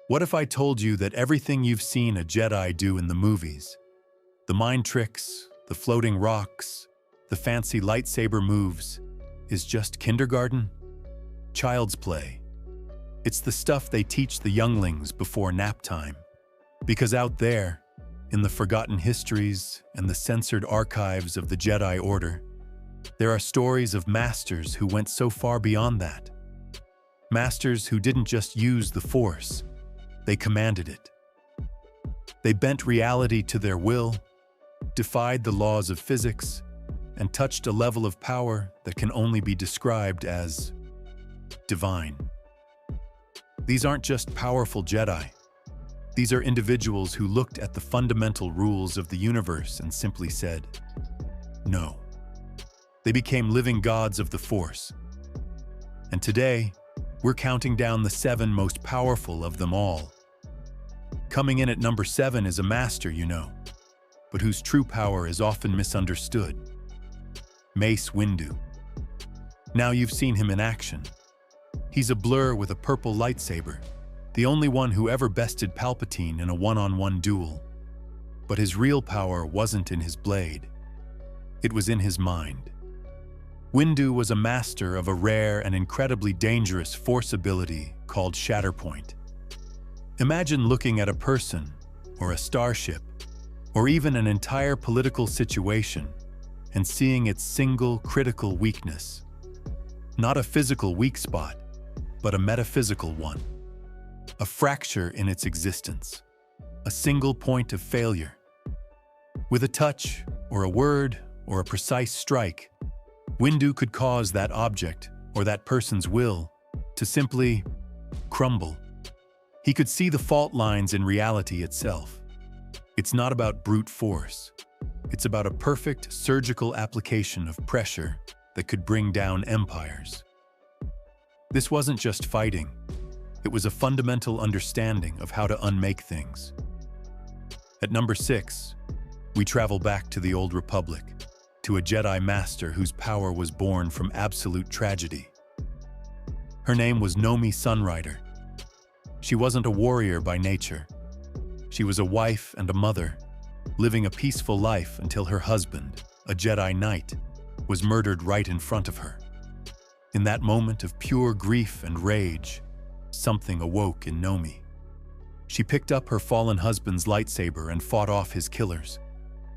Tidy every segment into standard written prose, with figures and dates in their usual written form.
What if I told you that everything you've seen a Jedi do in the movies, the mind tricks, the floating rocks, the fancy lightsaber moves, is just kindergarten? Child's play. It's the stuff they teach the younglings before nap time. Because out there, in the forgotten histories and the censored archives of the Jedi Order, there are stories of masters who went so far beyond that. Masters who didn't just use the Force, they commanded it. They bent reality to their will, defied the laws of physics, and touched a level of power that can only be described as divine. These aren't just powerful Jedi. These are individuals who looked at the fundamental rules of the universe and simply said, no. They became living gods of the Force. And today, we're counting down the 7 most powerful of them all. Coming in at number 7 is a master, you know, but whose true power is often misunderstood. Mace Windu. Now you've seen him in action. He's a blur with a purple lightsaber, the only one who ever bested Palpatine in a one-on-one duel. But his real power wasn't in his blade. It was in his mind. Windu was a master of a rare and incredibly dangerous Force ability called Shatterpoint. Imagine looking at a person, or a starship, or even an entire political situation, and seeing its single critical weakness. Not a physical weak spot, but a metaphysical one. A fracture in its existence. A single point of failure. With a touch, or a word, or a precise strike, Windu could cause that object, or that person's will, to simply crumble. He could see the fault lines in reality itself. It's not about brute force. It's about a perfect surgical application of pressure that could bring down empires. This wasn't just fighting. It was a fundamental understanding of how to unmake things. At number 6, we travel back to the Old Republic, to a Jedi master whose power was born from absolute tragedy. Her name was Nomi Sunrider. She wasn't a warrior by nature. She was a wife and a mother, living a peaceful life until her husband, a Jedi Knight, was murdered right in front of her. In that moment of pure grief and rage, something awoke in Nomi. She picked up her fallen husband's lightsaber and fought off his killers,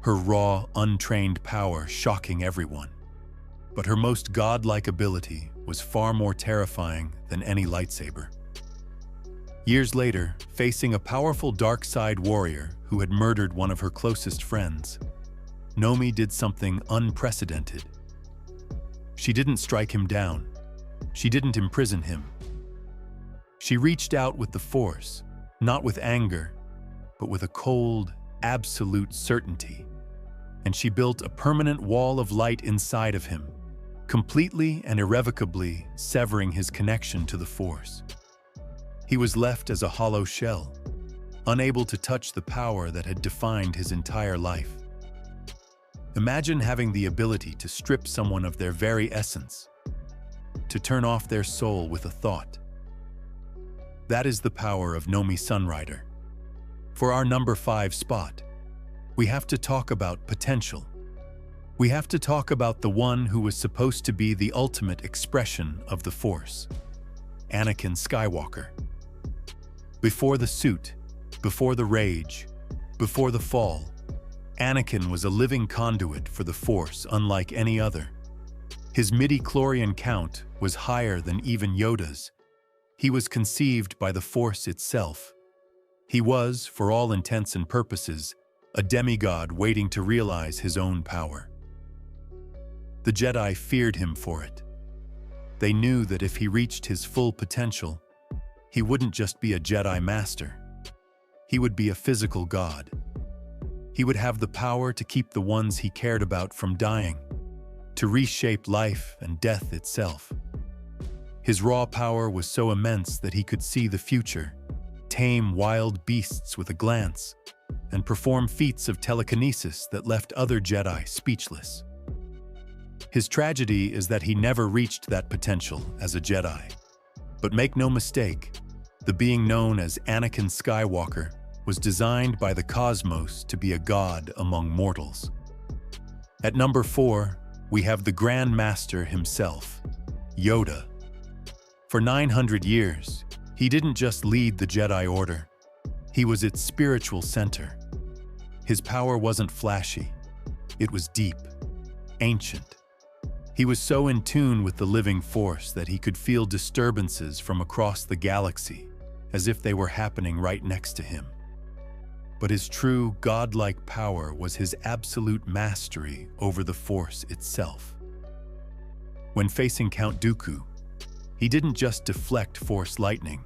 her raw, untrained power shocking everyone. But her most godlike ability was far more terrifying than any lightsaber. Years later, facing a powerful dark side warrior who had murdered one of her closest friends, Nomi did something unprecedented. She didn't strike him down. She didn't imprison him. She reached out with the Force, not with anger, but with a cold, absolute certainty. And she built a permanent wall of light inside of him, completely and irrevocably severing his connection to the Force. He was left as a hollow shell, unable to touch the power that had defined his entire life. Imagine having the ability to strip someone of their very essence, to turn off their soul with a thought. That is the power of Nomi Sunrider. For our number 5 spot, we have to talk about potential. We have to talk about the one who was supposed to be the ultimate expression of the Force, Anakin Skywalker. Before the suit, before the rage, before the fall, Anakin was a living conduit for the Force unlike any other. His midi-chlorian count was higher than even Yoda's. He was conceived by the Force itself. He was, for all intents and purposes, a demigod waiting to realize his own power. The Jedi feared him for it. They knew that if he reached his full potential, he wouldn't just be a Jedi master. He would be a physical god. He would have the power to keep the ones he cared about from dying, to reshape life and death itself. His raw power was so immense that he could see the future, tame wild beasts with a glance, and perform feats of telekinesis that left other Jedi speechless. His tragedy is that he never reached that potential as a Jedi. But make no mistake, The being known as Anakin Skywalker was designed by the cosmos to be a god among mortals. At number 4, we have the Grand Master himself, Yoda. For 900 years, he didn't just lead the Jedi Order, he was its spiritual center. His power wasn't flashy, it was deep, ancient. He was so in tune with the living force that he could feel disturbances from across the galaxy, as if they were happening right next to him. But his true godlike power was his absolute mastery over the Force itself. When facing Count Dooku, he didn't just deflect Force lightning.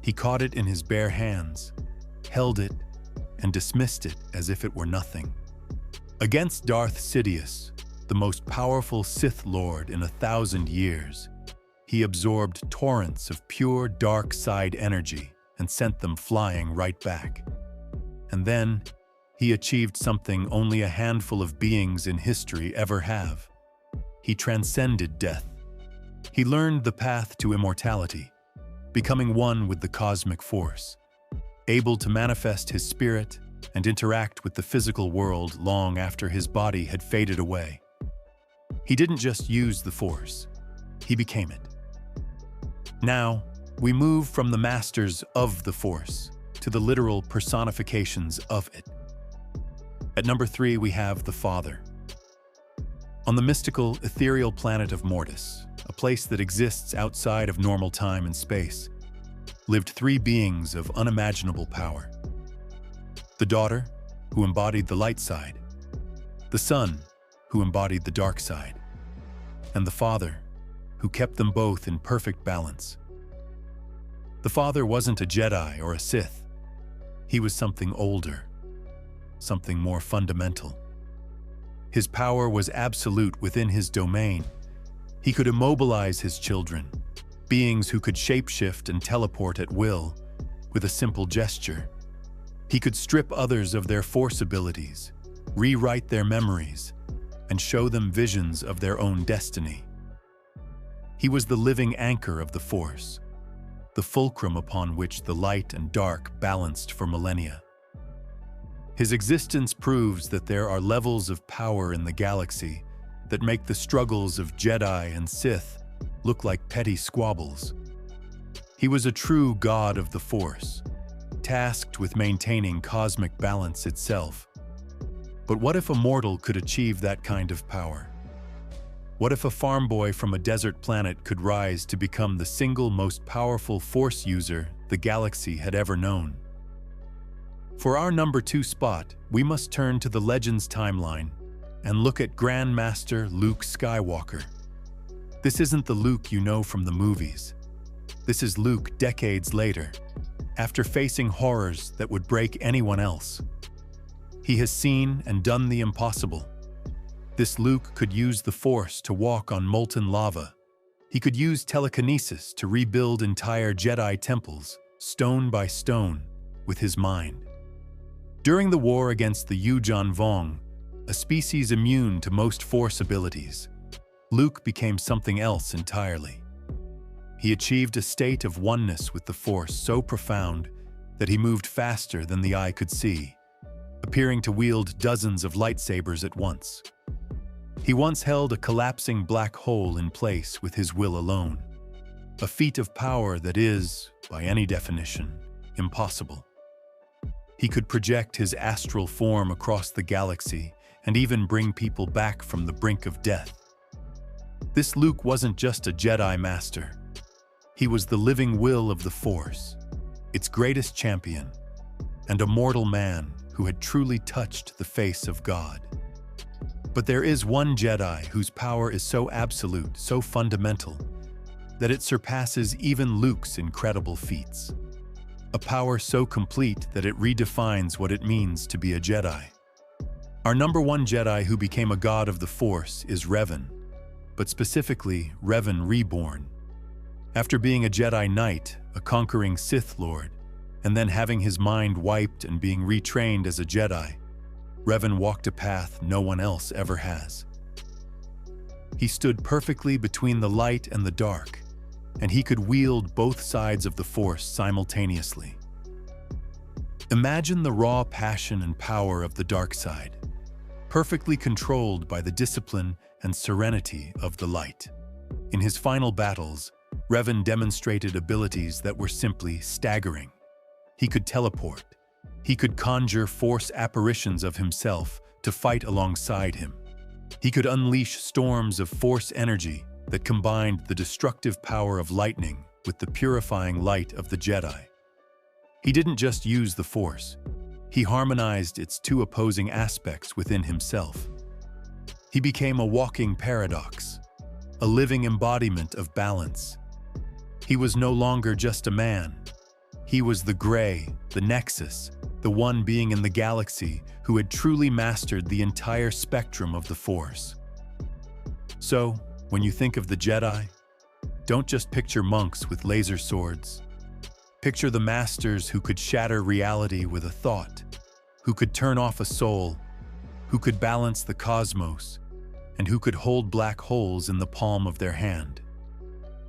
He caught it in his bare hands, held it, and dismissed it as if it were nothing. Against Darth Sidious, the most powerful Sith Lord in 1,000 years, he absorbed torrents of pure dark side energy and sent them flying right back. And then, he achieved something only a handful of beings in history ever have. He transcended death. He learned the path to immortality, becoming one with the cosmic force, able to manifest his spirit and interact with the physical world long after his body had faded away. He didn't just use the Force, he became it. Now, we move from the masters of the Force to the literal personifications of it. At number 3, we have the Father. On the mystical, ethereal planet of Mortis, a place that exists outside of normal time and space, lived 3 beings of unimaginable power. The daughter, who embodied the light side, the son, who embodied the dark side, and the Father, who kept them both in perfect balance. The Father wasn't a Jedi or a Sith. He was something older, something more fundamental. His power was absolute within his domain. He could immobilize his children, beings who could shapeshift and teleport at will, with a simple gesture. He could strip others of their Force abilities, rewrite their memories, and show them visions of their own destiny. He was the living anchor of the Force, the fulcrum upon which the light and dark balanced for millennia. His existence proves that there are levels of power in the galaxy that make the struggles of Jedi and Sith look like petty squabbles. He was a true god of the Force, tasked with maintaining cosmic balance itself. But what if a mortal could achieve that kind of power? What if a farm boy from a desert planet could rise to become the single most powerful Force user the galaxy had ever known? For our number 2 spot, we must turn to the Legends timeline and look at Grand Master Luke Skywalker. This isn't the Luke you know from the movies. This is Luke decades later, after facing horrors that would break anyone else. He has seen and done the impossible. This Luke could use the Force to walk on molten lava. He could use telekinesis to rebuild entire Jedi temples, stone by stone, with his mind. During the war against the Yuuzhan Vong, a species immune to most Force abilities, Luke became something else entirely. He achieved a state of oneness with the Force so profound that he moved faster than the eye could see, appearing to wield dozens of lightsabers at once. He once held a collapsing black hole in place with his will alone, a feat of power that is, by any definition, impossible. He could project his astral form across the galaxy and even bring people back from the brink of death. This Luke wasn't just a Jedi master. He was the living will of the Force, its greatest champion, and a mortal man who had truly touched the face of God. But there is one Jedi whose power is so absolute, so fundamental, that it surpasses even Luke's incredible feats. A power so complete that it redefines what it means to be a Jedi. Our number 1 Jedi who became a god of the Force is Revan, but specifically Revan Reborn. After being a Jedi Knight, a conquering Sith Lord, and then having his mind wiped and being retrained as a Jedi, Revan walked a path no one else ever has. He stood perfectly between the light and the dark, and he could wield both sides of the Force simultaneously. Imagine the raw passion and power of the dark side, perfectly controlled by the discipline and serenity of the light. In his final battles, Revan demonstrated abilities that were simply staggering. He could teleport. He could conjure Force apparitions of himself to fight alongside him. He could unleash storms of Force energy that combined the destructive power of lightning with the purifying light of the Jedi. He didn't just use the Force. He harmonized its two opposing aspects within himself. He became a walking paradox, a living embodiment of balance. He was no longer just a man. He was the gray, the nexus, the one being in the galaxy who had truly mastered the entire spectrum of the Force. So, when you think of the Jedi, don't just picture monks with laser swords. Picture the masters who could shatter reality with a thought, who could turn off a soul, who could balance the cosmos, and who could hold black holes in the palm of their hand.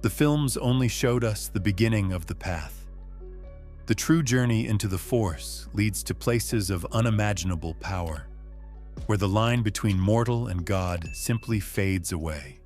The films only showed us the beginning of the path. The true journey into the Force leads to places of unimaginable power, where the line between mortal and God simply fades away.